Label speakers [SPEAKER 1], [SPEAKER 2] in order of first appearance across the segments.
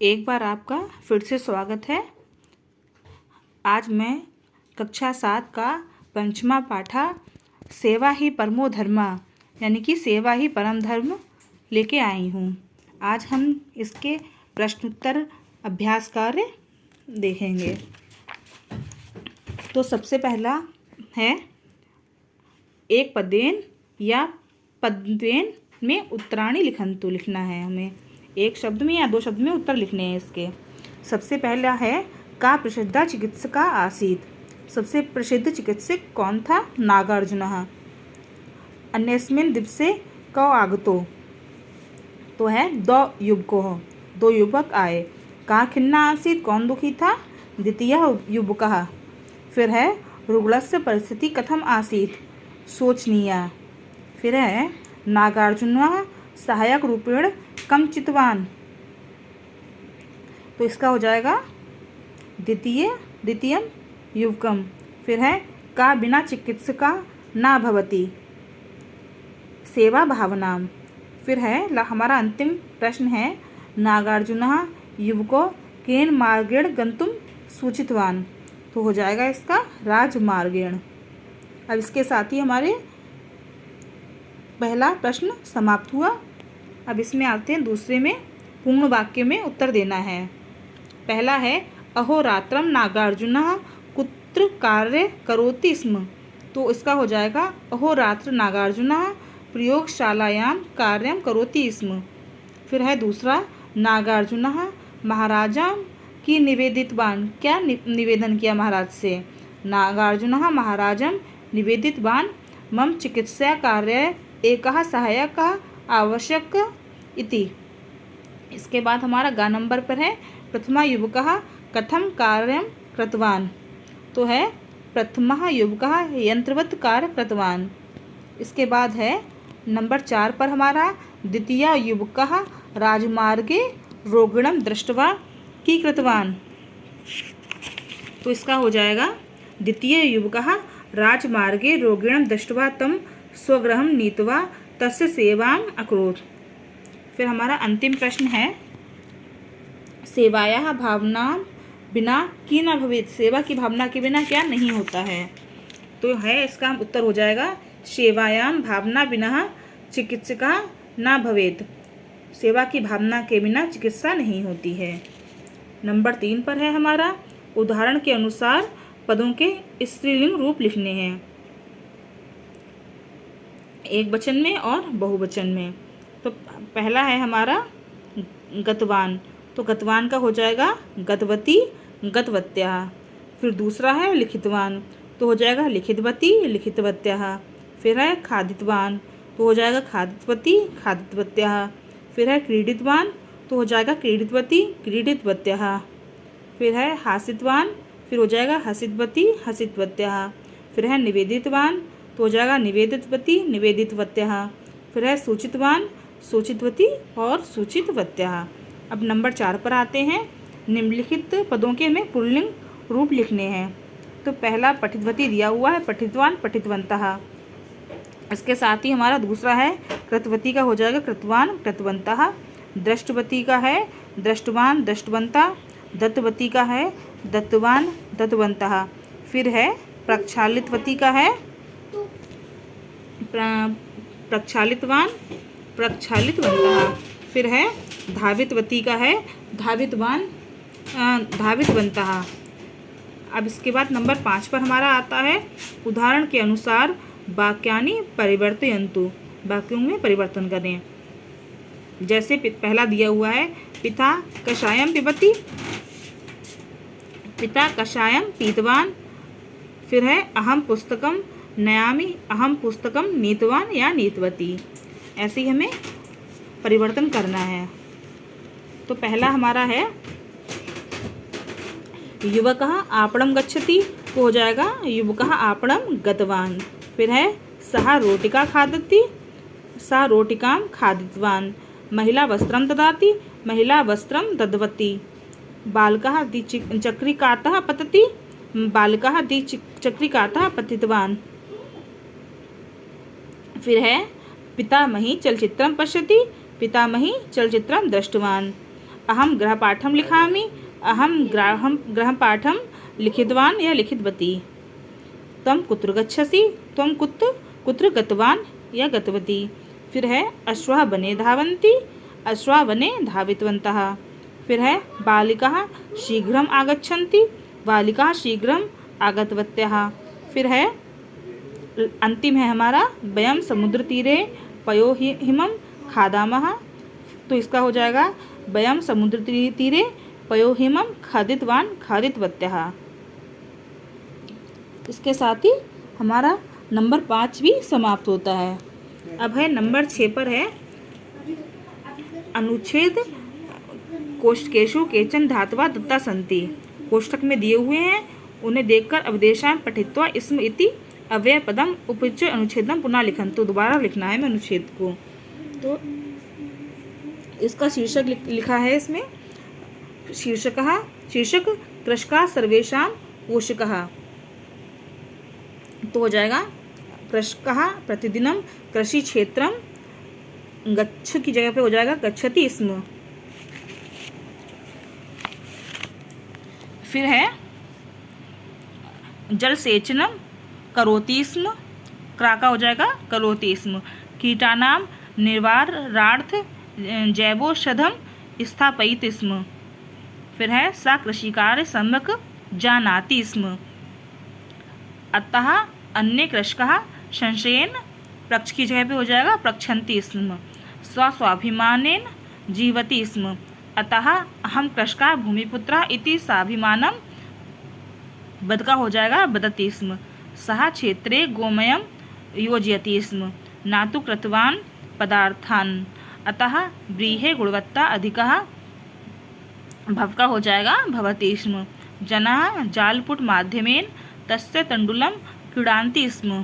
[SPEAKER 1] एक बार आपका फिर से स्वागत है। आज मैं कक्षा 7 का पंचमा पाठा सेवा ही परमो धर्मा यानी कि सेवा ही परम धर्म लेके आई हूँ। आज हम इसके प्रश्नोत्तर अभ्यास कार्य देखेंगे। तो सबसे पहला है एक पदेन या पद्वेन में उत्तराणी लिखंतु लिखना है। हमें एक शब्द में या दो शब्द में उत्तर लिखने हैं इसके। सबसे पहला है का प्रसिद्ध चिकित्सका आसीत। सबसे प्रसिद्ध चिकित्सक कौन था? नागार्जुनः। अन्यस्मिन् दिवसे कौ आगतो, तो है दो युवकोः, दो युवक आए। का खिन्ना आसीत, कौन दुखी था? द्वितीयः युवकः। फिर है रुग्णस्य परिस्थिति कथम आसीत, शोचनीया। फिर है नागार्जुनः सहायक रूपेण कम चितवान, तो इसका हो जाएगा द्वितीयम युवकम। फिर है का बिना चिकित्सका ना भवति, सेवा भावनाम। फिर है हमारा अंतिम प्रश्न है नागार्जुनः युवको केन मार्गेण गंतुम सूचितवान, तो हो जाएगा इसका राजमार्गेण। अब इसके साथ ही हमारे पहला प्रश्न समाप्त हुआ। अब इसमें आते हैं दूसरे में पूर्ण वाक्य में उत्तर देना है। पहला है अहोरात्रम नागार्जुनः कुत्र कार्य करोति स्म, तो इसका हो जाएगा अहोरात्र नागार्जुनः प्रयोगशालायां कार्यं करोति स्म। फिर है दूसरा नागार्जुनः महाराजा की निवेदितवान, क्या निवेदन किया महाराज से? नागार्जुनः महाराजं निवेदितवान मम चिकित्सा कार्य एकः सहायकः आवश्यक इति। इसके बाद हमारा गा नंबर पर है प्रथमा युवकः कथम कार्यं कृतवान, तो है प्रथमः युवकः यंत्रवत् कार्य कृतवान। इसके बाद है नंबर 4 पर हमारा द्वितीय युवकः राजमार्गे रोगिणं दृष्ट्वा की कृतवान, तो इसका हो जाएगा द्वितीय युवकः राजमार्गे रोगिणं दृष्ट्वा तं स्वगृहं नीत्वा तस्य सेवाम् अकरोत्। फिर हमारा अंतिम प्रश्न है सेवायाः भावना बिना की न भवेत्, सेवा की भावना के बिना क्या नहीं होता है? तो है इसका उत्तर हो जाएगा सेवायां भावना बिना चिकित्सका न भवेत्, सेवा की भावना के बिना चिकित्सा नहीं होती है। नंबर 3 पर है हमारा उदाहरण के अनुसार पदों के स्त्रीलिंग रूप लिखने हैं, एक वचन में और बहुवचन में। तो पहला है हमारा गतवान, तो गतवान का हो जाएगा गतवती गतवत्याः। फिर दूसरा है लिखितवान, तो हो जाएगा लिखितवती लिखितवत्याः। फिर है खादितवान, तो हो जाएगा खादितवती खादितवत्याः। फिर है क्रीडितवान, तो हो जाएगा क्रीडितवती क्रीडितवत्याः। फिर है हासितवान, फिर हो जाएगा हसितवती हसितवत्याः। फिर है निवेदितवान, तो हो जाएगा निवेदितवती निवेदितवत्याः। फिर है सूचितवान सूचितवती और सूचितवत्याः। अब नंबर 4 पर आते हैं। निम्नलिखित पदों के हमें पुल्लिंग रूप लिखने हैं। तो पहला पठितवती दिया हुआ है, पठितवान पठितवन्तः। इसके साथ ही हमारा दूसरा है कृतवती का हो जाएगा कृतवान कृतवन्तः। दृष्टवती का है दृष्टवान दृष्टवन्तः। दत्तवती का है दत्तवान दत्तवन्तः। फिर है प्रक्षालितवती का है प्रक्षालितवान प्रक्षालितवन्तः। फिर है धावितवती का है धावितवान धावितवन्तः। अब इसके बाद नंबर 5 पर हमारा आता है उदाहरण के अनुसार वाक्यानि परिवर्तयन्तु, वाक्यों में परिवर्तन करें। जैसे पहला दिया हुआ है पिता कषायं पिबति, पिता कषायं पीतवान। फिर है अहम पुस्तकम नयामि, अहम पुस्तकम नीतवान या नीतवती। ऐसे ही हमें परिवर्तन करना है। तो पहला हमारा है युवकः आपणं गच्छति, तो हो जाएगा युवकः आपणं गतवान। फिर है सः रोटिका खादति, सः रोटिकां खादितवान। महिला वस्त्रं ददाति, महिला वस्त्रं ददवती। बालकः द्विचक्रिकातः पतति, बालकः द्विचक्रिकातः पतितवान। फिर है पितामही चलचित्रं पश्यति, पितामही चलचित्रं दृष्टवान। अहम गृहपाठं लिखामि, अहम गृहपाठं लिखितवान् या लिखितवती। त्वं कुत्र गच्छसि, त्वं कुत्र गतवान् या गतवती। फिर है अश्वः वने धावन्ति, अश्वः वने धावितवन्तः। फिर है बालिकाः शीघ्रम् आगच्छन्ति, बालिकाः शीघ्रम् आगतवत्यः। फिर है अंतिम है हमारा वयं समुद्रतीरे पयोहिमं खादामः। तो इसका हो जाएगा वयं समुद्रतीरे पयोहिमं खादितवान् खादितवत्यः। इसके साथ ही हमारा नंबर 5 भी समाप्त होता है। अब है नंबर 6 पर है अनुच्छेद कोष्ठकेषु केचन धातवः दत्ता सन्ति। कोष्ठक में दिए हुए हैं, उन्हें देखकर अवदेशान् पठित्वा स्म इति अव्ययपदम् उपयुज्य अनुच्छेदं पुनः लिखन्तु। तो दोबारा लिखना है मैं अनुच्छेद को। तो इसका शीर्षक लिखा है इसमें, शीर्षक कृषकाः सर्वेषां पोषकः। तो हो जाएगा कृषकाः प्रतिदिनं कृषि क्षेत्रं गच्छ की जगह पे हो जाएगा गच्छति स्म। फिर है जलसेचनम करोति स्म, क्रा का हो जाएगा करोति स्म। कीटानां निवारणार्थ जैवौषधं स्थापयति स्म। फिर है सा कृषिकार्य सम्यक् जानाति स्म, अतः अन्य कृषकाः संशयेन, पक्ष की जगह पे हो जाएगा प्रक्षन्ति स्म। स्वाभिमानेन जीवति स्म, अतः अहम कृषका भूमिपुत्रः इति स्वाभिमानं बद का हो जाएगा बदति स्म। सः क्षेत्रे गोमयं योजयति स्म, न तु कृतवान् पदार्थान्, अतः व्रीहे गुणवत्ता अधिकः भव का हो जाएगा भवति स्म। जनाः जालपुट माध्यमेन तस्य तण्डुलं क्रीडन्ति स्म,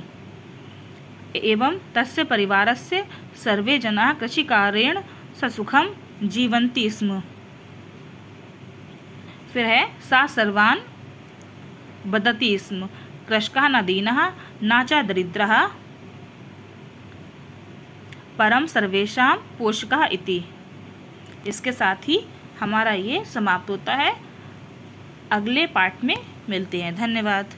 [SPEAKER 1] एवं तस्य परिवारस्य सर्वे जनाः कृषिकार्येण ससुखं जीवन्ति स्म। फिर है सा सर्वान् वदति स्म, कृषकाः न दीनः न च दरिद्रः, परम सर्वेषां पोषकः इति। इसके साथ ही हमारा ये समाप्त होता है। अगले पार्ट में मिलते हैं। धन्यवाद।